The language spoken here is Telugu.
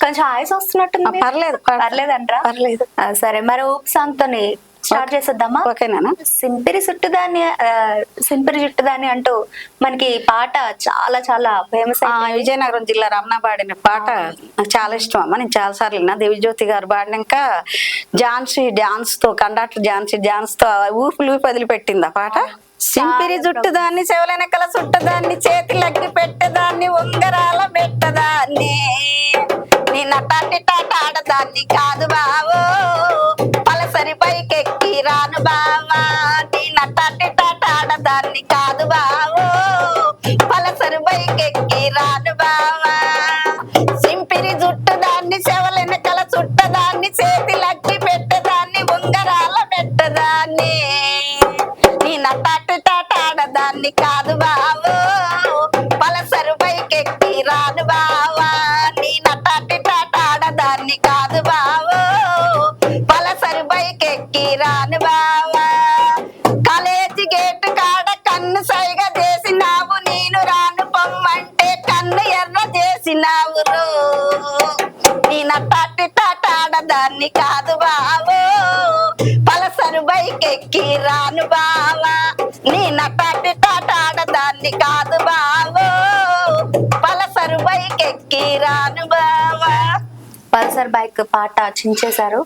కొంచెం ఆయుస్ వస్తున్నట్టుంది. పర్లేదు పర్లేదంటారా? పర్లేదు. సరే, మరి ఊప్ సాంగ్ తోని స్టార్ట్ చేసేద్దామా? ఓకేనా? సింపిరి సుట్టుదాన్ని సింపిరి జుట్టుదాన్ని అంటూ మనకి పాట చాలా చాలా ఫేమస్. విజయనగరం జిల్లా రమణ పాడిన పాట నాకు చాలా ఇష్టం అమ్మ. నేను చాలా సార్లు విన్నా. దేవిజ్యోతి గారు పాడినాక ఝాన్సీ డాన్స్ తో, కండక్టర్ ఝాన్స్ తో ఊపులు వదిలిపెట్టింది ఆ పాట. సింపిరి జుట్టుదాన్ని, చెవులెనకల సుట్టదాన్ని, చేతిలగ్గి పెట్టదాన్ని, ఉంగరాల పెట్టదాన్ని, నీ నటాటి ఆడదాన్ని కాదు బావో, పలసరి పైకెక్కి రాను బావా, నీ నటాటి ఆడదాన్ని కాదు బావో, పలసరి పైకెక్కి రాను బావా, సింపిరి జుట్టుదాన్ని, చెవులెనకల చుట్టదాన్ని, చేతిలగ్గి పెట్టదాన్ని, ఉంగరాల పెట్టదాన్ని, నీ నటాటి ఆడదాన్ని కాదు బావో, పలసరు పైకెక్కి రాను బావా, నీ నటాటి ఆడదాన్ని కాదు బావో, పలసరు పైకెక్కి రాను బావా, కాలేజీ గేటు కాడ కన్ను సైగ చేసినావు, నేను రాను పొమ్మంటే కన్ను ఎర్ర చేసినావు రో, నీ నటాటి ఆడదాన్ని కాదు బావో, పలసరు బైకెక్కి రాను బావా, నీ నటాటి ఆడదాన్ని కాదు బావో, పలసరు బైకెక్కి రాను బావా. పల్సర్ బైక్ పాట చించేశారు.